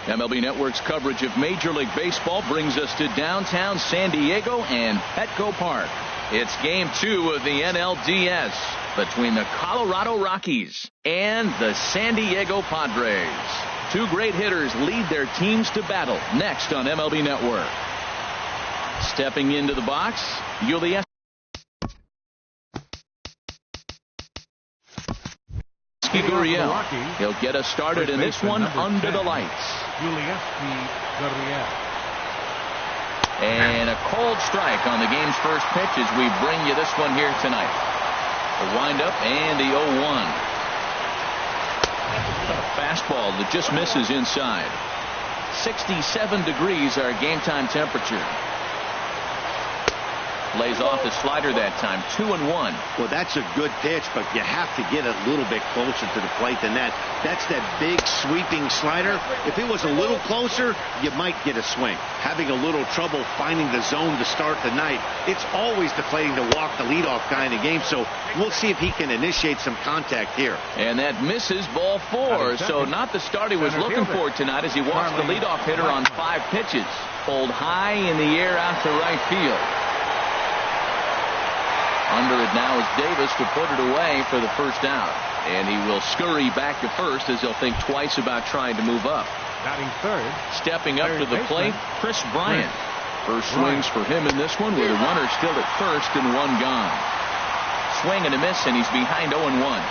MLB Network's coverage of Major League Baseball brings us to downtown San Diego and Petco Park. It's Game 2 of the NLDS between the Colorado Rockies and the San Diego Padres. Two great hitters lead their teams to battle next on MLB Network. Stepping into the box, Julius. He'll get us started in this one under the lights. And a cold strike on the game's first pitch as we bring you this one here tonight. The windup and the 0-1. A fastball that just misses inside. 67 degrees our game time temperature. Lays off the slider that time. 2-1. Well, that's a good pitch, but you have to get a little bit closer to the plate than that. That's that big sweeping slider. If it was a little closer, you might get a swing. Having a little trouble finding the zone to start the night. It's always deflating to walk the leadoff guy in the game, so we'll see if he can initiate some contact here. And that misses, ball 4. So not the start he was looking for tonight as he walks the leadoff hitter on 5 pitches. Pulled high in the air out to right field. Under it now is Davis to put it away for the first out. And he will scurry back to first as he'll think twice about trying to move up. Batting third. Stepping up to the plate, Chris Bryant. First swings for him in this one with a runner still at first and 1 gone. Swing and a miss, and he's behind 0-1.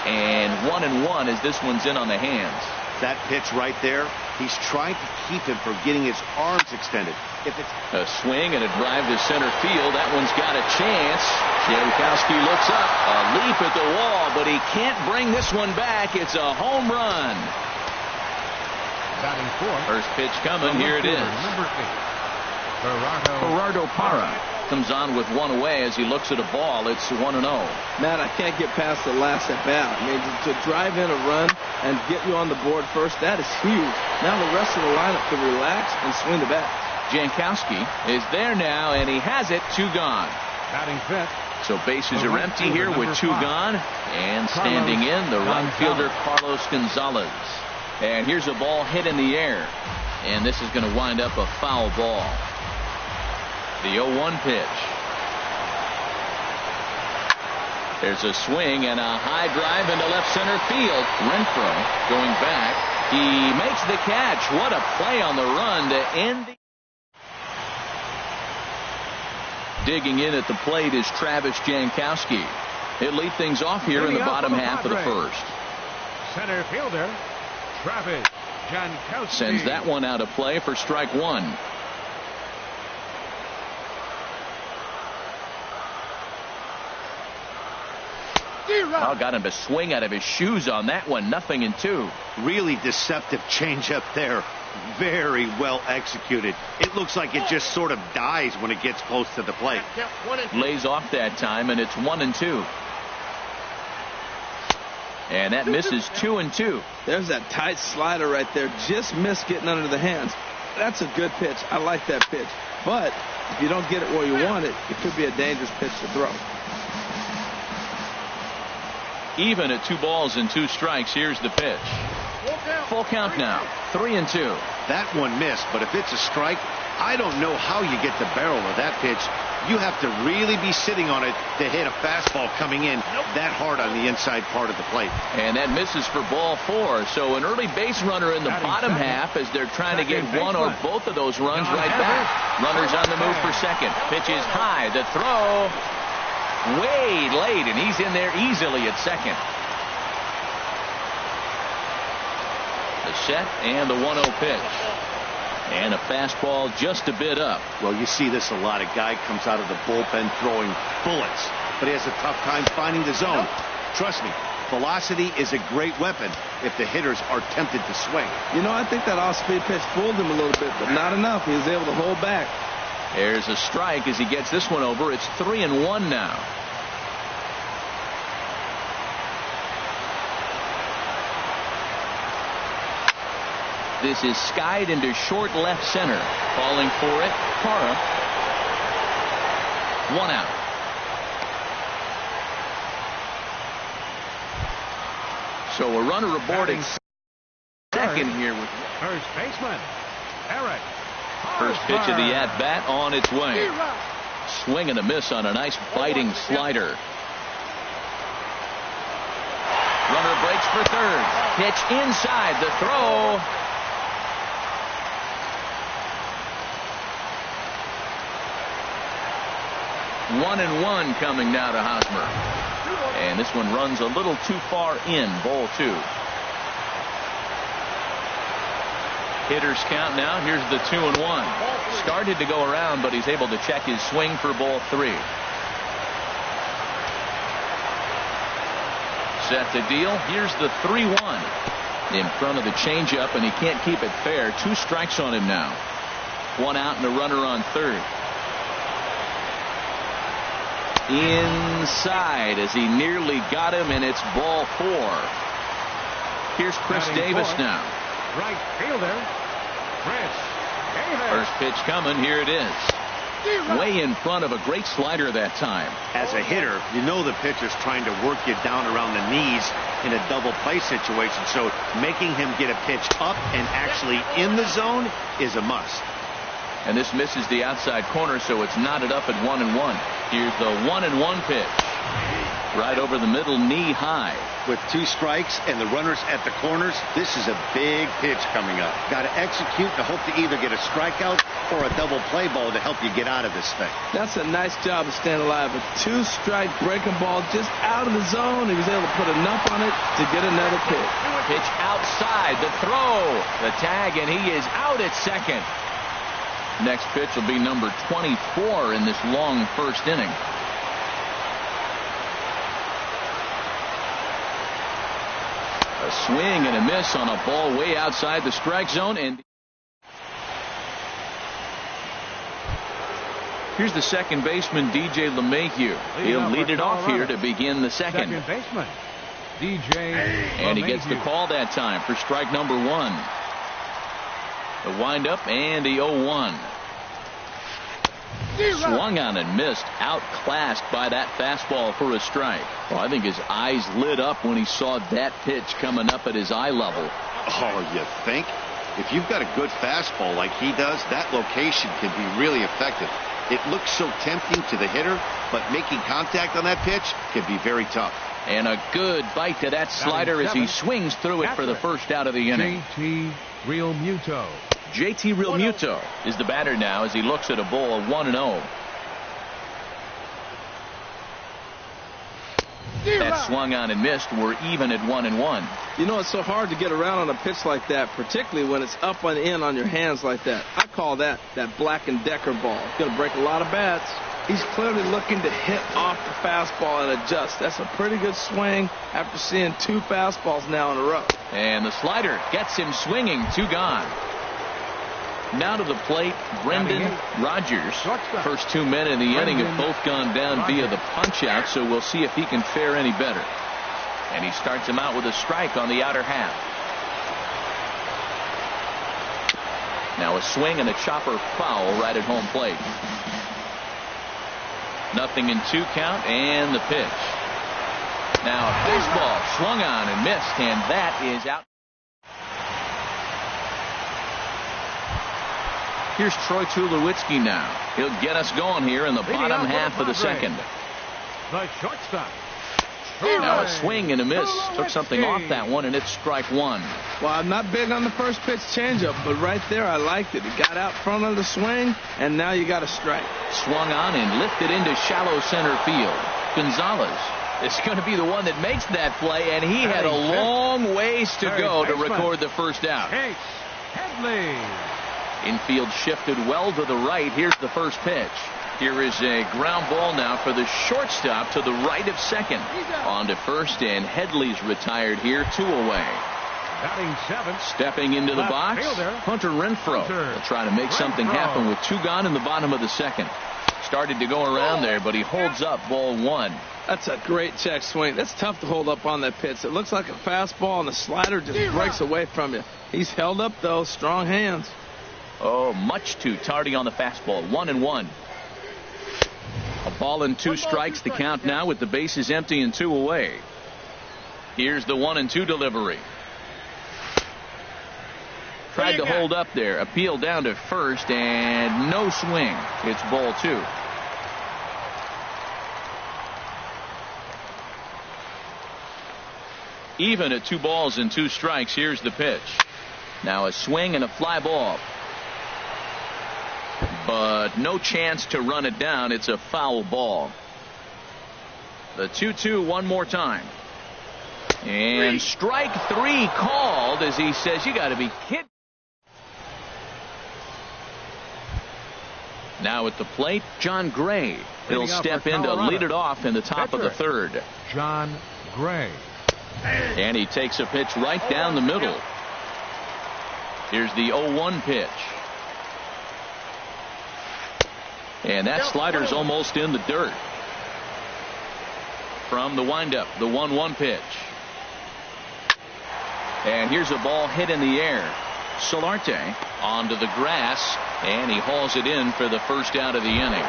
And 1-1 as this one's in on the hands. That pitch right there, he's trying to keep him from getting his arms extended. If it's a swing and a drive to center field, that one's got a chance. Jankowski looks up, a leap at the wall, but he can't bring this one back. It's a home run. Batting 4. First pitch coming. Here it is. Number 8. Gerardo Parra comes on with 1 away as he looks at a ball. It's 1-0. Matt, I can't get past the last at bat. I mean, to drive in a run and get you on the board first, that is huge. Now the rest of the lineup can relax and swing the bat. Jankowski is there now, and he has it. 2 gone. Batting 5th. So bases are empty here with 2 gone. And standing in, the right fielder Carlos Gonzalez. And here's a ball hit in the air. And this is going to wind up a foul ball. The 0-1 pitch. There's a swing and a high drive into left center field. Renfroe going back. He makes the catch. What a play on the run to end the... Digging in at the plate is Travis Jankowski. He'll lead things off here in the bottom half of the first. Center fielder Travis Jankowski sends that one out of play for strike 1. Oh, got him to swing out of his shoes on that one. 0-2. Really deceptive changeup there. Very well executed. It looks like it just sort of dies when it gets close to the plate. Lays off that time, and it's 1-2. And that misses 2-2. There's that tight slider right there. Just missed getting under the hands. That's a good pitch. I like that pitch. But if you don't get it where you want it, it could be a dangerous pitch to throw. Even at 2 balls and 2 strikes. Here's the pitch. Full count now. 3-2. That one missed, but if it's a strike, I don't know how you get the barrel of that pitch. You have to really be sitting on it to hit a fastball coming in that hard on the inside part of the plate. And that misses for ball 4. So an early base runner in the bottom half as they're trying to get one or both of those runs right back. Runners on the move for second. Pitch is high. The throw way late, and he's in there easily at second. The set and the 1-0 pitch. And a fastball just a bit up. Well, you see this a lot. A guy comes out of the bullpen throwing bullets, but he has a tough time finding the zone. Trust me, velocity is a great weapon if the hitters are tempted to swing. You know, I think that off-speed pitch fooled him a little bit, but not enough. He was able to hold back. There's a strike as he gets this one over. It's 3-1 now. This is skied into short left center. Falling for it, Parra. 1 out. So a runner aboard at second here with First baseman, Eric. first pitch of the at-bat on its way. Swing and a miss on a nice biting slider. Runner breaks for third. Pitch inside. The throw. One and one coming now to Hosmer. And this one runs a little too far in. Ball two. Hitters count now. Here's the 2-1. Started to go around, but he's able to check his swing for ball three. Set the deal. Here's the 3-1. In front of the changeup, and he can't keep it fair. 2 strikes on him now. 1 out and a runner on third. Inside as he nearly got him, and it's ball 4. Here's Chris Davis now. Right fielder, Chris Davis. First pitch coming. Here it is. Way in front of a great slider that time. As a hitter, you know the pitcher's trying to work you down around the knees in a double play situation. So making him get a pitch up and actually in the zone is a must. And this misses the outside corner, so it's knotted up at 1-1. Here's the 1-1 pitch. Right over the middle, knee high. With 2 strikes and the runners at the corners, this is a big pitch coming up. Got to execute to hope to either get a strikeout or a double play ball to help you get out of this thing. That's a nice job of staying alive. A 2-strike breaking ball just out of the zone. He was able to put enough on it to get another pitch. Pitch outside, the throw, the tag, and he is out at second. Next pitch will be number 24 in this long first inning. A swing and a miss on a ball way outside the strike zone. And here's the second baseman, DJ LeMahieu. He'll lead it off here to begin the second. Second baseman, DJ And he gets the call that time for strike number 1. The windup and the 0-1. Swung on and missed. Outclassed by that fastball for a strike. Well, I think his eyes lit up when he saw that pitch coming up at his eye level. Oh, you think? If you've got a good fastball like he does, that location can be really effective. It looks so tempting to the hitter, but making contact on that pitch can be very tough. And a good bite to that slider as he swings through it for the first out of the inning. JT Realmuto is the batter now as he looks at a ball 1-0. That swung on and missed. We're even at 1-1. You know, it's so hard to get around on a pitch like that, particularly when it's up and in on your hands like that. I call that Black & Decker ball. It's going to break a lot of bats. He's clearly looking to hit off the fastball and adjust. That's a pretty good swing after seeing 2 fastballs now in a row. And the slider gets him swinging. 2 gone. Now to the plate, Brendan Rodgers. First 2 men in the inning have both gone down via the punch-out, so we'll see if he can fare any better. And he starts him out with a strike on the outer half. Now a swing and a chopper foul right at home plate. 0-2 count and the pitch. Now a baseball swung on and missed, and that is out. Here's Troy Tulowitzki now. He'll get us going here in the bottom half of the second. The shortstop. Now a swing and a miss. Took something off that one, and it's strike 1. Well, I'm not big on the first pitch changeup, but right there I liked it. It got out front of the swing, and now you got a strike. Swung on and lifted into shallow center field. Gonzalez is going to be the one that makes that play, and he had a long ways to go to record the first out. Headley. Infield shifted well to the right. Here's the first pitch. Here is a ground ball now for the shortstop to the right of second. On to first, and Headley's retired here, 2 away. Batting 7. Stepping into the box, Hunter Renfroe. He'll try to make something happen with 2 gone in the bottom of the second. Started to go around there, but he holds up ball 1. That's a great check swing. That's tough to hold up on that pitch. It looks like a fastball, and the slider just breaks away from you. He's held up, though. Strong hands. Oh, much too tardy on the fastball. 1-1. A ball and 2 strikes the count now with the bases empty and 2 away. Here's the 1-2 delivery. Tried to hold up there. Appeal down to first, and no swing. It's ball 2. Even at 2 balls and 2 strikes. Here's the pitch. Now a swing and a fly ball. But no chance to run it down. It's a foul ball. The 2-2 one more time. And strike 3 called as he says, you got to be kidding. Now at the plate, John Gray. He'll step in to lead it off in the top of the 3rd. John Gray. And he takes a pitch right down the middle. Here's the 0-1 pitch. And that slider's almost in the dirt. From the windup, the 1-1 pitch. And here's a ball hit in the air. Solarte onto the grass, and he hauls it in for the first out of the inning.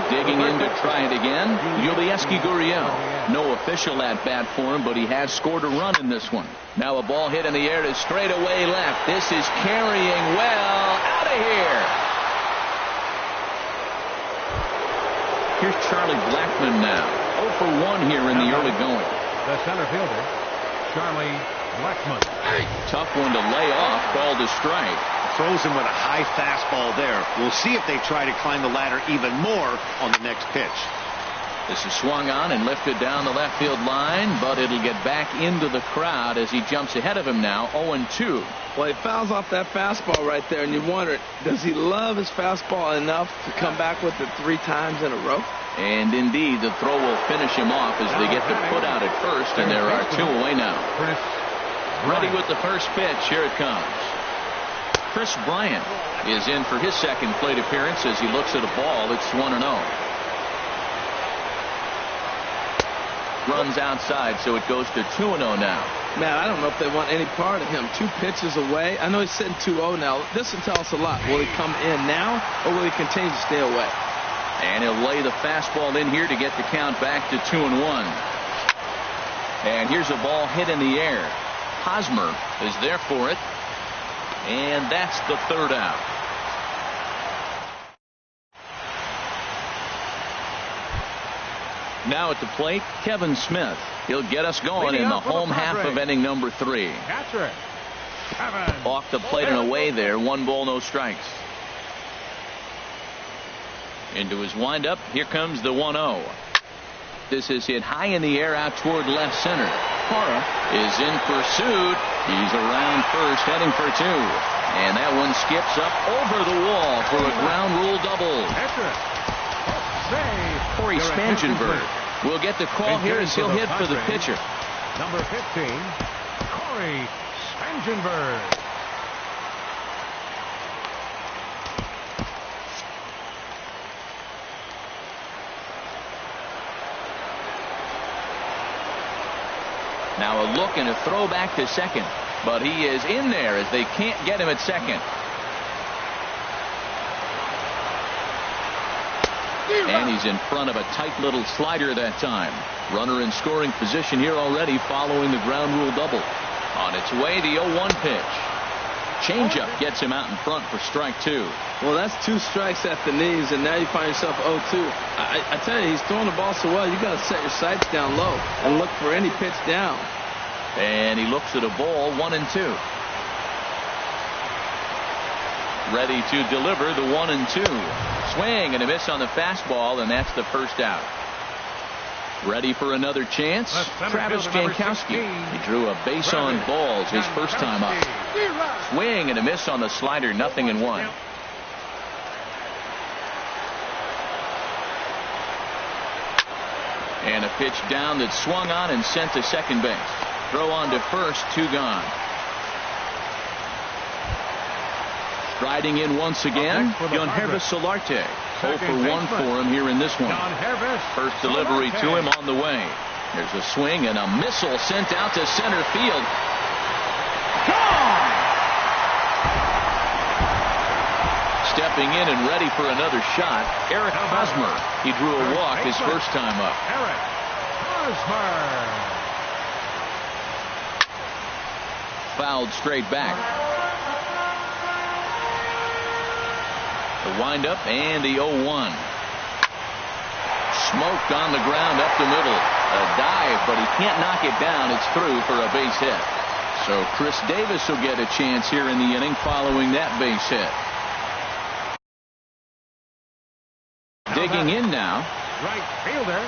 Digging in to try it again, Yulieski Gurriel. No official at bat for him, but he has scored a run in this one. Now a ball hit in the air to straightaway left. This is carrying well out of here. Here's Charlie Blackmon now. 0 for 1 here in the early going. The center fielder, Charlie Blackmon. Tough one to lay off, called a strike. Throws him with a high fastball there. We'll see if they try to climb the ladder even more on the next pitch. This is swung on and lifted down the left field line, but it'll get back into the crowd as he jumps ahead of him now, 0-2. Well, he fouls off that fastball right there, and you wonder, does he love his fastball enough to come back with it 3 times in a row? And indeed, the throw will finish him off as they get the put out at first, and there are 2 away now. Ready with the first pitch. Here it comes. Chris Bryant is in for his second plate appearance as he looks at a ball. It's 1-0. Runs outside, so it goes to 2-0 now. Man, I don't know if they want any part of him. 2 pitches away. I know he's sitting 2-0 now. This will tell us a lot. Will he come in now, or will he continue to stay away? And he'll lay the fastball in here to get the count back to 2-1. And here's a ball hit in the air. Hosmer is there for it. And that's the 3rd out. Now at the plate, Kevin Smith. He'll get us going in the home half of inning number 3. Catcher, Kevin. Off the plate and away there. 1 ball, no strikes. Into his windup. Here comes the 1-0. This is hit high in the air out toward left center. Parra is in pursuit. He's around first, heading for 2. And that one skips up over the wall for a ground rule double. Corey Spangenberg will get the call here as he'll hit for the pitcher. Number 15, Corey Spangenberg. Now a look and a throw back to second. But he is in there as they can't get him at second. And he's in front of a tight little slider that time. Runner in scoring position here already following the ground rule double. On its way, the 0-1 pitch. Changeup gets him out in front for strike 2. Well, that's 2 strikes at the knees, and now you find yourself 0-2. I tell you, he's throwing the ball so well, you got to set your sights down low and look for any pitch down. And he looks at a ball, 1-2. Ready to deliver the 1-2. Swing and a miss on the fastball, and that's the first out. Ready for another chance? Travis Jankowski. He drew a base on balls his first time up. Swing and a miss on the slider, 0-1. And a pitch down that swung on and sent to second base. Throw on to first, 2 gone. Striding in once again, Yonhervis Solarte. 0 for 1 for him here in this one. First delivery to him on the way. There's a swing and a missile sent out to center field. Gone! Stepping in and ready for another shot, Eric Hosmer. He drew a walk his first time up. Eric Hosmer. fouled straight back. The windup and the 0-1. Smoked on the ground up the middle. A dive, but he can't knock it down. It's through for a base hit. So Chris Davis will get a chance here in the inning following that base hit. Digging in now. Right fielder,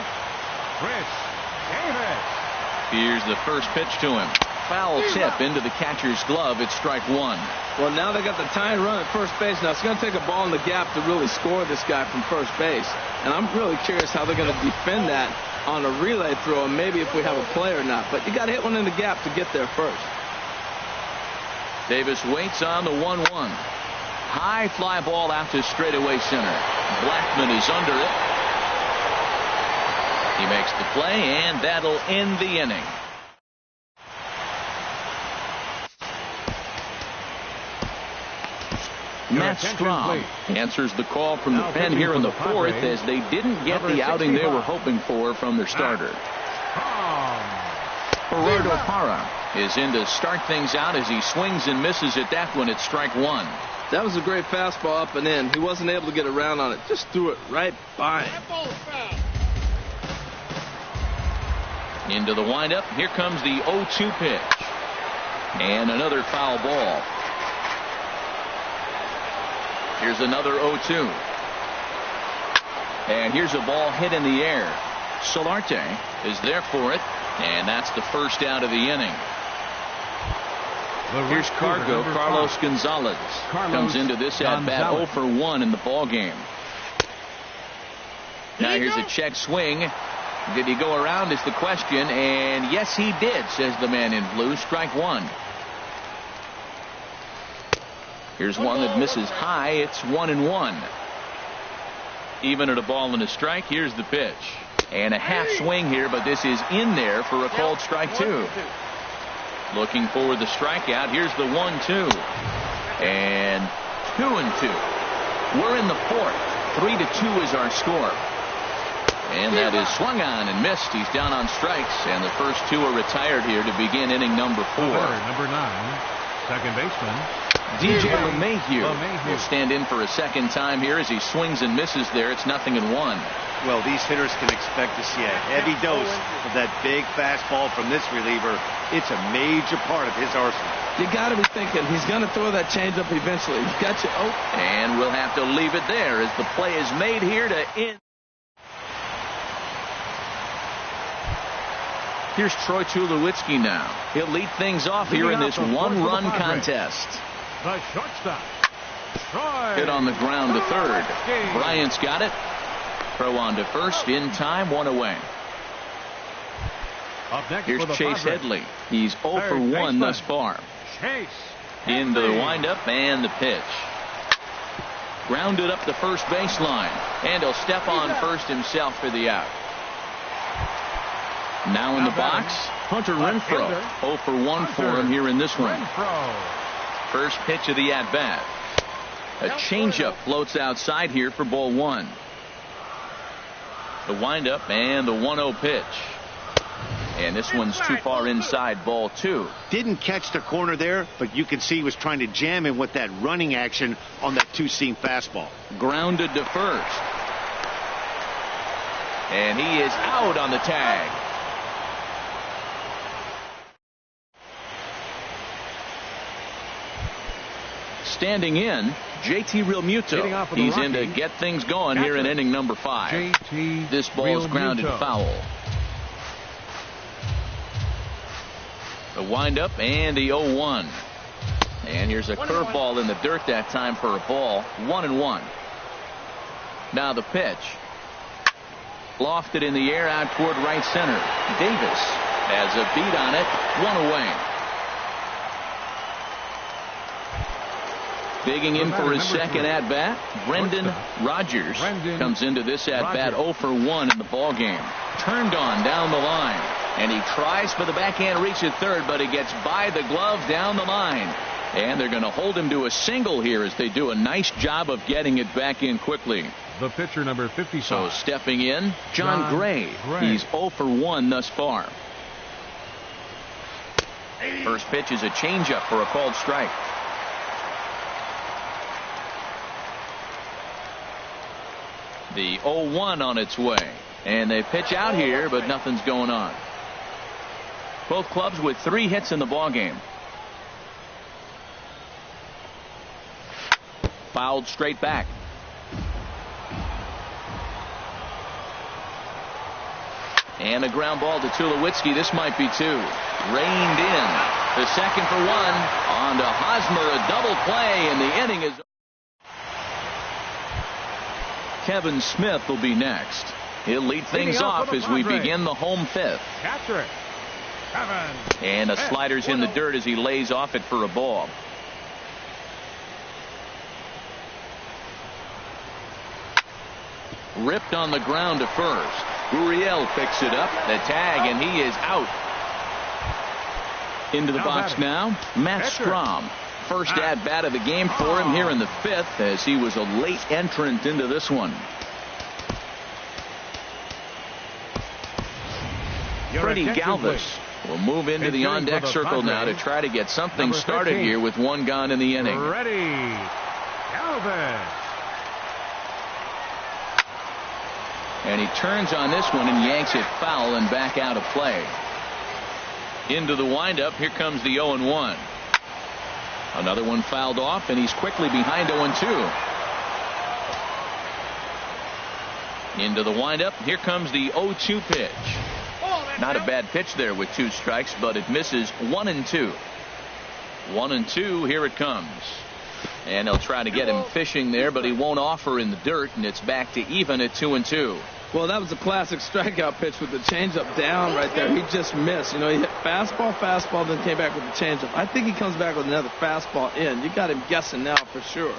Chris Davis. Here's the first pitch to him. Foul tip into the catcher's glove. It's strike one. Well, now they got the tying run at first base. Now it's going to take a ball in the gap to really score this guy from first base. And I'm really curious how they're going to defend that on a relay throw, and maybe if we have a play or not. But you got to hit one in the gap to get there first. Davis waits on the 1-1. High fly ball out to straightaway center. Blackman is under it. He makes the play, and that'll end the inning. Matt Strom answers the call from the pen here in the fourth, as they didn't get the outing they were hoping for from their starter. Gerardo Parra is in to start things out as he swings and misses at that one at strike one. That was a great fastball up and in. He wasn't able to get around on it. Just threw it right by him. Into the windup. Here comes the 0-2 pitch. And another foul ball. Here's another 0-2. And here's a ball hit in the air. Solarte is there for it. And that's the first out of the inning. Here's Cargo. Carlos Gonzalez comes into this at bat 0 for 1 in the ball game. Now here's a check swing. Did he go around is the question, and yes he did, says the man in blue. Strike one. Here's one that misses high. It's 1-1. Even at a ball and a strike. Here's the pitch. And a half swing here, but this is in there for a called strike two. Looking for the strikeout. Here's the 1-2. And 2-2. We're in the fourth. 3-2 is our score. And that is swung on and missed. He's down on strikes, and the first two are retired here to begin inning number 4. Number 9, second baseman DJ LeMahieu will stand in for a second time here as he swings and misses there. It's 0-1. Well, these hitters can expect to see a heavy dose of that big fastball from this reliever. It's a major part of his arsenal. You got to be thinking he's going to throw that changeup eventually. He's got you open. And we'll have to leave it there as the play is made here to end. Here's Troy Tulowitzki now. He'll lead things off here in this one-run contest. The shortstop, Troy. Hit on the ground to third. Bryant's got it. Throw on to first in time, 1 away. Up next Here's Chase Headley. He's 0 for 1 thus far. Chase Into the windup and the pitch. Grounded up the first baseline. And he'll step on first himself for the out. Now in the box, Hunter Renfroe. 0 for 1 for him here in this one. First pitch of the at-bat. A changeup floats outside here for ball 1. The windup and the 1-0 pitch. And this one's too far inside, ball 2. Didn't catch the corner there, but you can see he was trying to jam him with that running action on that two-seam fastball. Grounded to first. And he is out on the tag. Standing in, JT Realmuto. He's in to get things going here in inning number 5. This ball's grounded foul. The windup and the 0-1. And here's a curveball in the dirt that time for a ball. 1-1. Now the pitch. Lofted in the air out toward right center. Davis has a beat on it. 1 away. Digging in for his second at-bat, Brendan Rodgers comes into this at-bat 0 for 1 in the ballgame. Turned on down the line, and he tries for the backhand reach at third, but he gets by the glove down the line. And they're going to hold him to a single here as they do a nice job of getting it back in quickly. The pitcher, number 55. So stepping in, John Gray. He's 0 for 1 thus far. First pitch is a changeup for a called strike. The 0-1 on its way. And they pitch out here, but nothing's going on. Both clubs with 3 hits in the ballgame. Fouled straight back. And a ground ball to Tulowitzki. This might be 2. Reined in. The second for 1. On to Hosmer. A double play, and the inning is. Kevin Smith will be next. He'll lead things off as we begin the home 5th. Catcher, Kevin. And a slider's in the dirt as he lays off it for a ball. Ripped on the ground to first. Gurriel picks it up. The tag, and he is out. Into the box now, Matt Strahm. First at-bat of the game for him here in the 5th, as he was a late entrant into this one. Freddie Galvis will move into the on-deck circle now to try to get something started here with 1 gone in the inning. Freddie Galvis. And he turns on this one and yanks it foul and back out of play. Into the windup, here comes the 0-1. Another one fouled off, and he's quickly behind 0-2. Into the windup, here comes the 0-2 pitch. Not a bad pitch there with 2 strikes, but it misses 1-2. 1-2, here it comes. And they'll try to get him fishing there, but he won't offer in the dirt, and it's back to even at 2-2. Well, that was a classic strikeout pitch with the changeup down right there. He just missed. You know, he hit fastball, then came back with the changeup. I think he comes back with another fastball in. You got him guessing now for sure.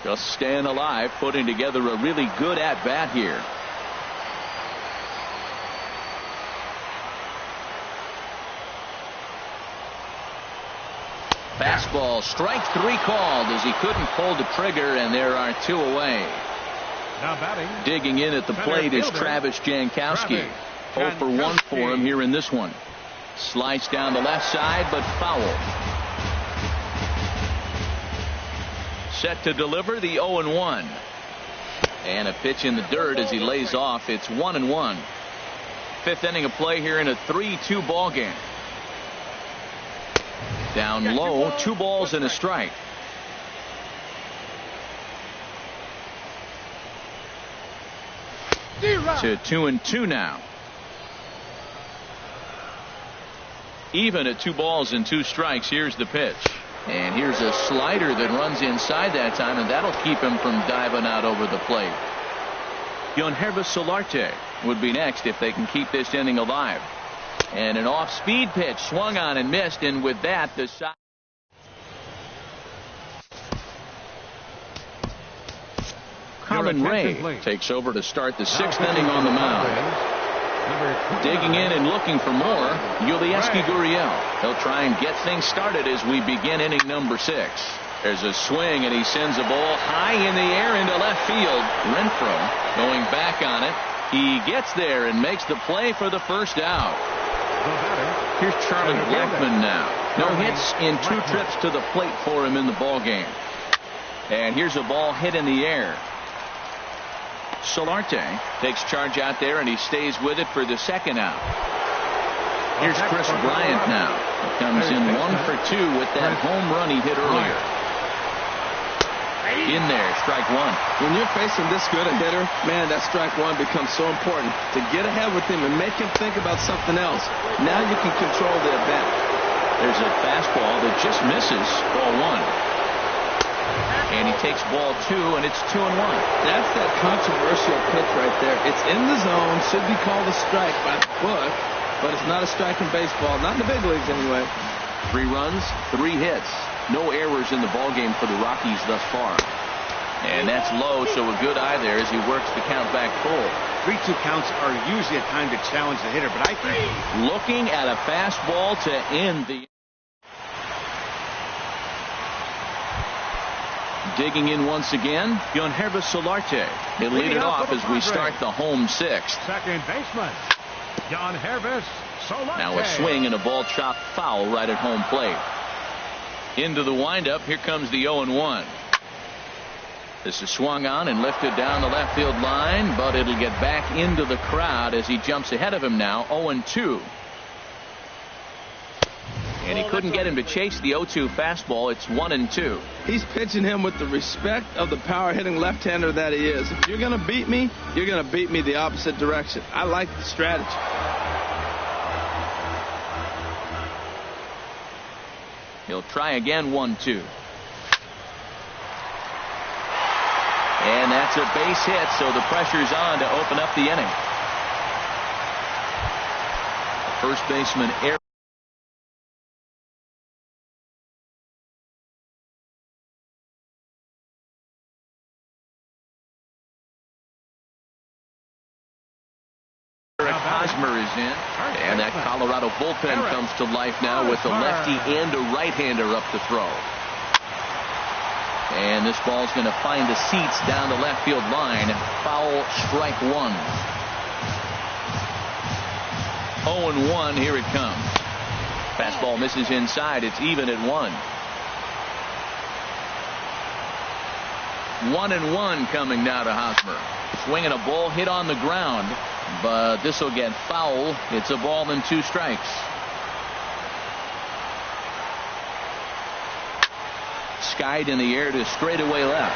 Just staying alive, putting together a really good at-bat here. Fastball, strike 3 called as he couldn't pull the trigger, and there are 2 away. Now batting. Digging in at the plate is Travis Jankowski. 0 for 1 for him here in this one. Sliced down the left side, but foul. Set to deliver the 0-1. And a pitch in the dirt as he lays off. It's 1-1. 5th inning of play here in a 3-2 ball game. Down low, 2 balls and a strike. To 2-2 now. Even at 2 balls and 2 strikes. Here's the pitch. And here's a slider that runs inside that time, and that'll keep him from diving out over the plate. Yonhervis Solarte would be next if they can keep this inning alive. And an off-speed pitch swung on and missed, and with that, the side. Colin Ray takes over to start the 6th inning on the mound. Digging in and looking for more, Yulieski Gurriel. He'll try and get things started as we begin inning number 6. There's a swing, and he sends a ball high in the air into left field. Renfroe going back on it. He gets there and makes the play for the first out. Here's Charlie Blackmon now. No hits in 2 trips to the plate for him in the ball game. And here's a ball hit in the air. Solarte takes charge out there, and he stays with it for the 2nd out. Here's Chris Bryant now. He comes in 1 for 2 with that home run he hit earlier. In there, strike 1. When you're facing this good a hitter, man, that strike 1 becomes so important. To get ahead with him and make him think about something else. Now you can control the at-bat. There's a fastball that just misses ball 1. And he takes ball 2, and it's 2-1. That's that controversial pitch right there. It's in the zone, should be called a strike by the book, but it's not a strike in baseball, not in the big leagues anyway. 3 runs, 3 hits. No errors in the ballgame for the Rockies thus far. And that's low, so a good eye there as he works the count back full. 3-2 counts are usually a time to challenge the hitter, but I think looking at a fastball to end the. Digging in once again, Yonhervis Solarte. He'll lead it off as we start the home 6th. Second baseman. Jan Hervis. Now a swing and a ball chopped foul right at home plate. Into the windup. Here comes the 0-1. This is swung on and lifted down the left field line, but it'll get back into the crowd as he jumps ahead of him now. 0-2. And he couldn't get him to chase the 0-2 fastball. It's 1-2. He's pitching him with the respect of the power hitting left-hander that he is. If you're going to beat me, you're going to beat me the opposite direction. I like the strategy. He'll try again. 1-2. And that's a base hit, so the pressure's on to open up the inning. First baseman Eric Hosmer is in, and that Colorado bullpen comes to life now with a lefty and a right-hander up to throw. And this ball's going to find the seats down the left field line. Foul, strike one. 0-1, here it comes. Fastball misses inside. It's even at 1. 1-1 coming now to Hosmer. Swinging a ball hit on the ground, but this will get foul. It's a ball and 2 strikes. Skied in the air to straightaway left.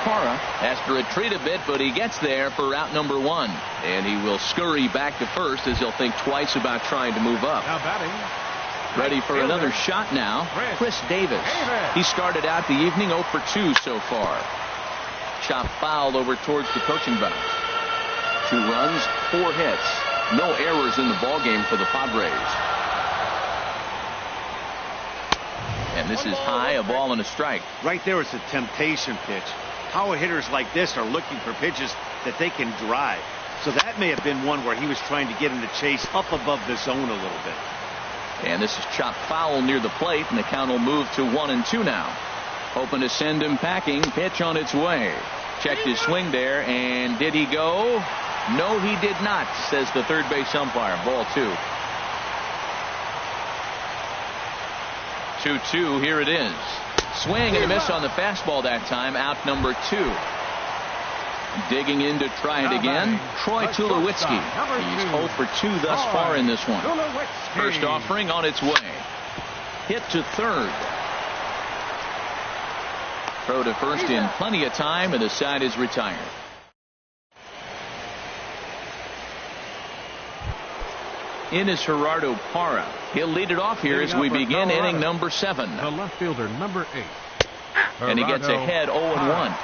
Parra has to retreat a bit, but he gets there for out number 1. And he will scurry back to first as he'll think twice about trying to move up. Now batting. Ready for another shot now. Chris Davis. He started out the evening 0 for 2 so far. Chop foul over towards the coaching box. 2 runs, 4 hits. No errors in the ballgame for the Padres. And this is high, a ball and a strike. Right there is a temptation pitch. Power hitters like this are looking for pitches that they can drive. So that may have been one where he was trying to get him to chase up above the zone a little bit. And this is chopped foul near the plate, and the count will move to 1-2 now. Hoping to send him packing. Pitch on its way. Checked his swing there, and did he go? No, he did not, says the third base umpire. Ball 2. 2-2, here it is. Swing and a miss on the fastball that time. Out number 2. Digging in to try it again. Troy Tulowitzki. He's 0 for 2 thus far in this one. First offering on its way. Hit to third. Throw to first in plenty of time, and the side is retired. In is Gerardo Parra. He'll lead it off here as we begin inning number 7. The left fielder, number 8. And he gets ahead 0-1.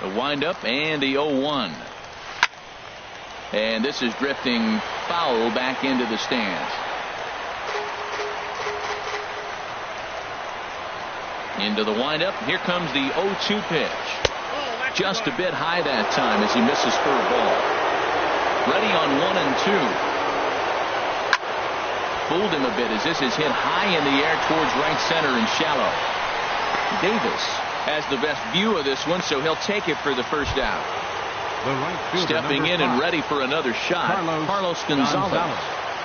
The windup and the 0-1. And this is drifting foul back into the stands. Into the windup. Here comes the 0-2 pitch. Just a bit high that time as he misses for a ball. Ready on 1-2. Fooled him a bit as this is hit high in the air towards right center and shallow. Davis has the best view of this one, so he'll take it for the first out. The right fielder, stepping in number 5. and ready for another shot. Carlos Gonzalez.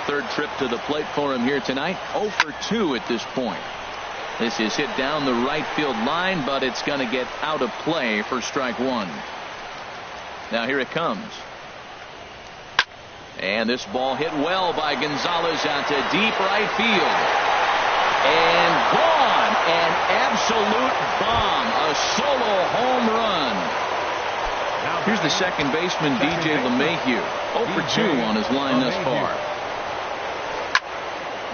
Third trip to the plate for him here tonight. 0 for 2 at this point. This is hit down the right field line, but it's going to get out of play for strike 1. Now here it comes. And this ball hit well by Gonzalez out to deep right field. And gone. An absolute bomb. A solo home run. Here's the second baseman, DJ LeMahieu. 0 for 2 on his line thus far.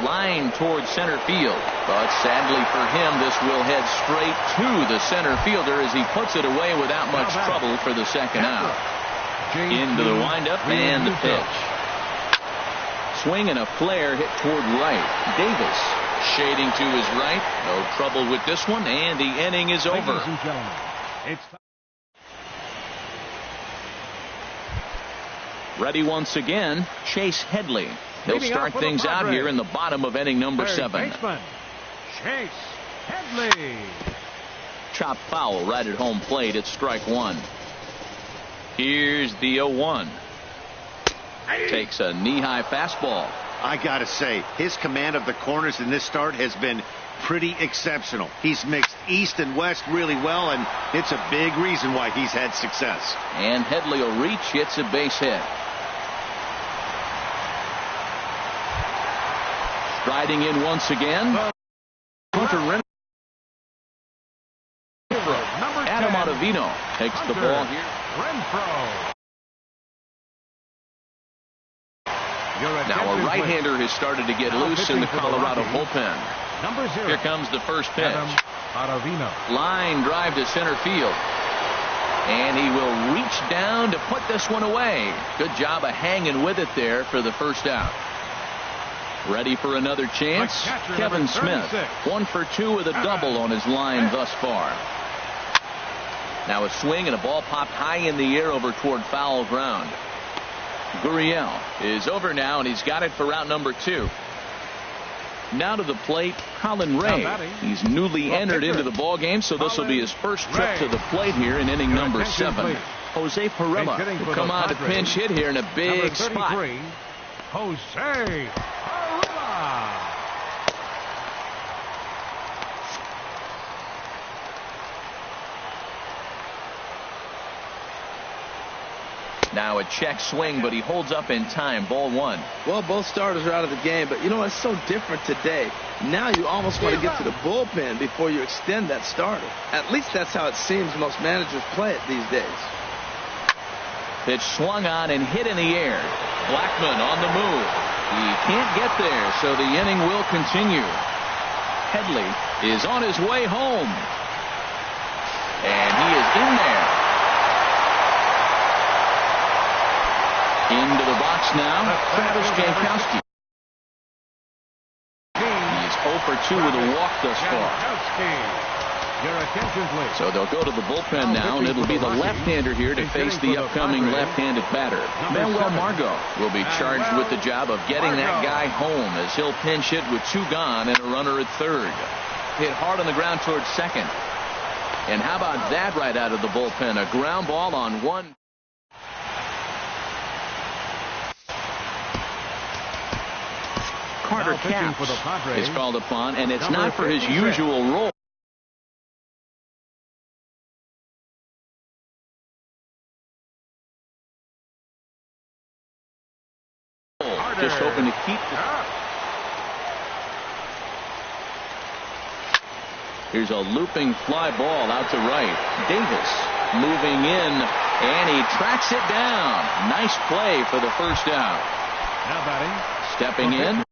Line towards center field. But sadly for him, this will head straight to the center fielder as he puts it away without much trouble for the second out. Into the windup and the pitch. Swing and a flare hit toward right. Davis shading to his right. No trouble with this one, and the inning is over. Ladies and gentlemen, it's ready once again, Chase Headley. He'll start things out here in the bottom of inning number 7. baseman, Chase Headley. Chop foul right at home plate. It's strike 1. Here's the 0-1. Takes a knee-high fastball. I gotta say, his command of the corners in this start has been pretty exceptional. He's mixed east and west really well, and it's a big reason why he's had success. And Headley will reach, hits a base hit. Striding in once again. Adam Ottavino takes the ball here. Now a right-hander has started to get loose in the Colorado bullpen. Here comes the first pitch. Line drive to center field. And he will reach down to put this one away. Good job of hanging with it there for the first out. Ready for another chance? Kevin Smith, 1 for 2 with a double on his line thus far. Now a swing and a ball popped high in the air over toward foul ground. Gurriel is over now, and he's got it for route number 2. Now to the plate, Colin Ray. He's newly entered into the ball game, so this will be his first trip to the plate here in inning number 7. Jose Pirela will come on to pinch hit here in a big spot. Jose Pirela. Now a check swing, but he holds up in time. Ball 1. Well, both starters are out of the game, but you know, it's so different today. Now you almost want to get to the bullpen before you extend that starter. At least that's how it seems most managers play it these days. Pitch swung on and hit in the air. Blackmon on the move. He can't get there, so the inning will continue. Headley is on his way home. And he is in there. Into the box now, Travis Jankowski. He's 0 for 2 with a walk thus far. So they'll go to the bullpen now, and it'll be the left-hander here to face the upcoming left-handed batter. Manuel Margot will be charged with the job of getting that guy home as he'll pinch hit with 2 gone and a runner at third. Hit hard on the ground towards second. And how about that right out of the bullpen? A ground ball on 1. Carter Capps is called upon, and it's not for his usual role. Just hoping to keep the... Here's a looping fly ball out to right. Davis moving in, and he tracks it down. Nice play for the first out. Now batting. Stepping in,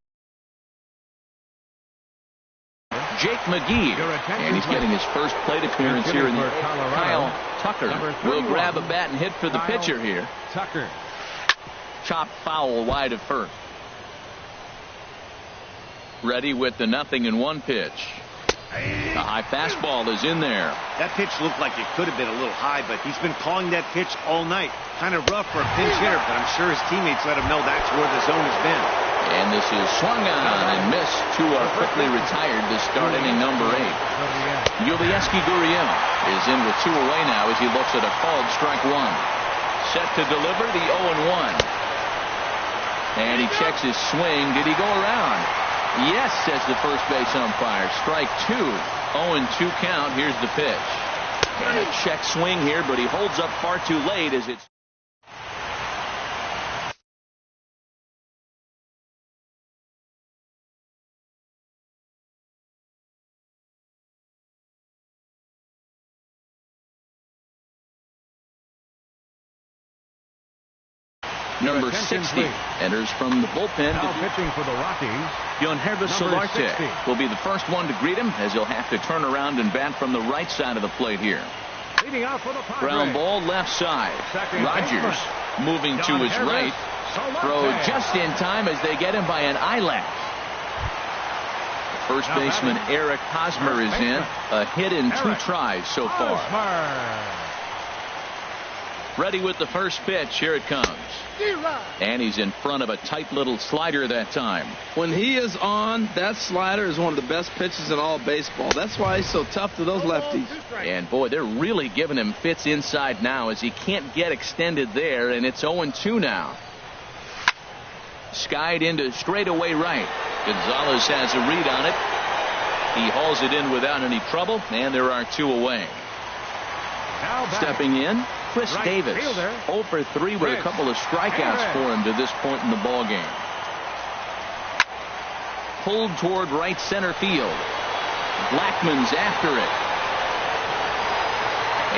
Jake McGee, and he's getting his first plate appearance here in the Kyle Tucker will grab a bat and hit for the pitcher here. Tucker. Chop foul wide of first. Ready with the 0-1 pitch. The high fastball is in there. That pitch looked like it could have been a little high, but he's been calling that pitch all night. Kind of rough for a pinch hitter, but I'm sure his teammates let him know that's where the zone has been. And this is swung on and missed. 2 are quickly retired to start inning number 8. Yulieski Gurriel is in with 2 away now as he looks at a called strike 1. Set to deliver the 0-1. And he checks his swing. Did he go around? Yes, says the first base umpire. Strike 2. 0-2 count. Here's the pitch. And a check swing here, but he holds up far too late as it's... Number 60 enters from the bullpen. Now pitching for the Rockies. Yohannes Solarte will be the first one to greet him as he'll have to turn around and bat from the right side of the plate here. Leading out for the Padres. Ground ball left side. Rogers moving to his right. Throw just in time as they get him by an eyelash. First baseman Eric Hosmer is in. A hit in 2 tries so far. Ready with the first pitch. Here it comes. And he's in front of a tight little slider that time. When he is on, that slider is one of the best pitches in all baseball. That's why he's so tough to those lefties. And, boy, they're really giving him fits inside now as he can't get extended there, and it's 0-2 now. Skied into straightaway right. Gonzalez has a read on it. He hauls it in without any trouble, and there are 2 away. Stepping in, Chris Davis. 0 for 3 with a couple of strikeouts for him to this point in the ballgame. Pulled toward right center field. Blackmon's after it.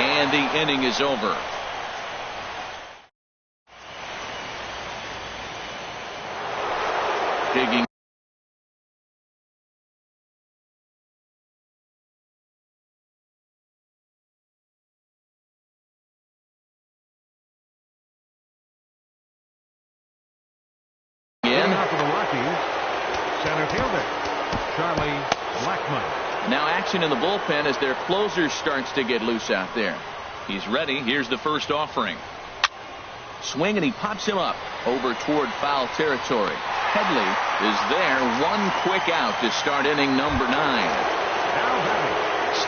And the inning is over. Digging. Center fielder Charlie Blackmon. Now action in the bullpen as their closer starts to get loose out there. He's ready. Here's the first offering. Swing, and he pops him up over toward foul territory. Headley is there. One quick out to start inning number 9.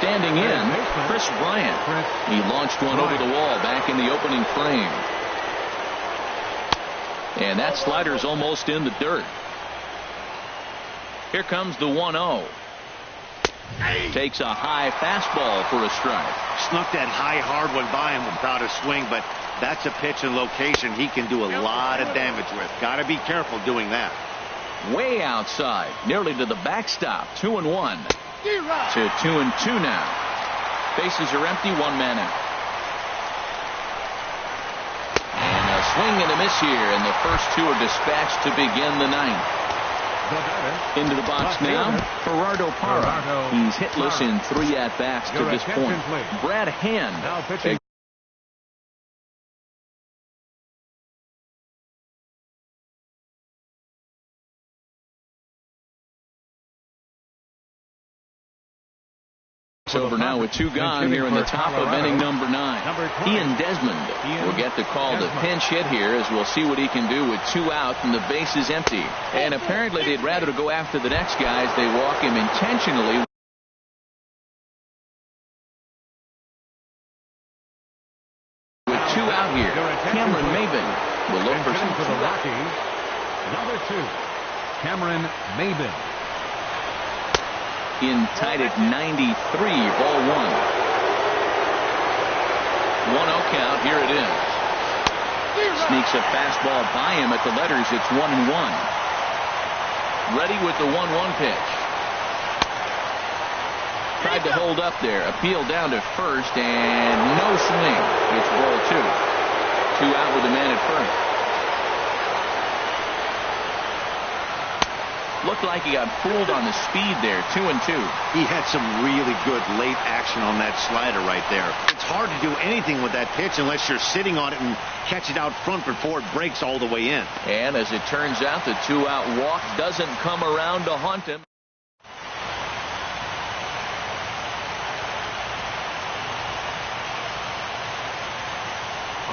Standing in, Chris Bryant. He launched one over the wall back in the opening frame. And that slider's almost in the dirt. Here comes the 1-0. Takes a high fastball for a strike. Snuck that high, hard one by him without a swing, but that's a pitch and location he can do a lot of damage with. Got to be careful doing that. Way outside, nearly to the backstop. 2-1 to 2-2 now. Bases are empty, 1 man out. And a swing and a miss here, and the first 2 are dispatched to begin the 9th. Into the box now, Gerardo Parra. He's hitless in 3 at-bats to this point. Brad Hand. Over now with 2 gone here in the top of inning number 9. Ian Desmond will get the call to pinch hit here, as we'll see what he can do with 2 out and the base is empty. And apparently they'd rather go after the next guy as they walk him intentionally. With 2 out here, Cameron Maben will look for some for the Rockies. Number 2, Cameron Maben. In tied at 93, ball 1. 1-0 count. Here it is. Sneaks a fastball by him at the letters. It's 1-1. Ready with the 1-1 pitch. Tried to hold up there. Appeal down to first, and no swing. It's ball 2. 2 out with the man at first. Looked like he got fooled on the speed there. 2-2. He had some really good late action on that slider right there. It's hard to do anything with that pitch unless you're sitting on it and catch it out front before it breaks all the way in. And as it turns out, the 2-out walk doesn't come around to haunt him.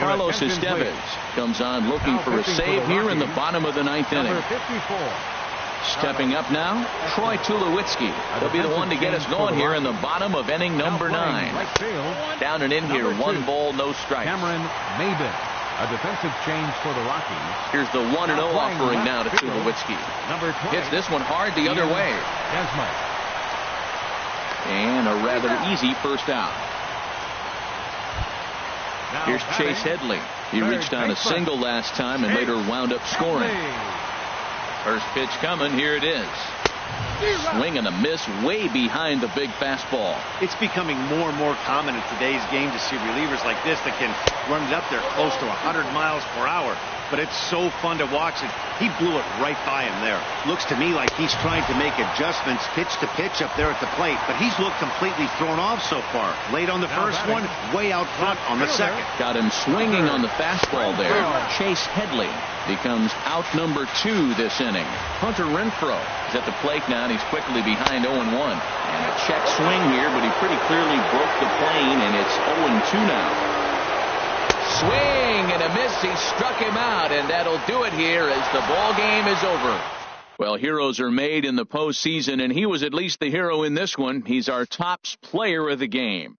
Carlos Estevez comes on looking for a save here in the bottom of the 9th inning. Number 54. Stepping up now, Troy Tulowitzki. He'll be the one to get us going here in the bottom of inning number 9. Down and in here, 1 ball, no strikes. Cameron Maben, a defensive change for the Rockies. Here's the 1-0 offering now to Tulowitzki. Number 20. Hits this one hard the other way. And a rather easy first out. Here's Chase Headley. He reached on a single last time and later wound up scoring. First pitch coming. Here it is. Swing and a miss way behind the big fastball. It's becoming more and more common in today's game to see relievers like this that can run it up there close to 100 miles per hour. But it's so fun to watch it. He blew it right by him there. Looks to me like he's trying to make adjustments pitch to pitch up there at the plate, but he's looked completely thrown off so far. Late on the first one, way out front on the second. Got him swinging on the fastball there. Chase Headley becomes out number 2 this inning. Hunter Renfroe is at the plate now, and he's quickly behind 0-1. And a check swing here, but he pretty clearly broke the plane, and it's 0-2 now. swing and a miss. He struck him out, and that'll do it here as the ball game is over. Well, heroes are made in the postseason, and he was at least the hero in this one. He's our top player of the game.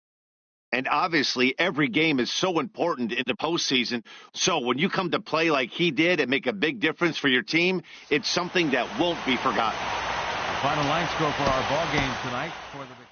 And obviously, every game is so important in the postseason. So when you come to play like he did and make a big difference for your team, it's something that won't be forgotten. The final line score for our ball game tonight for the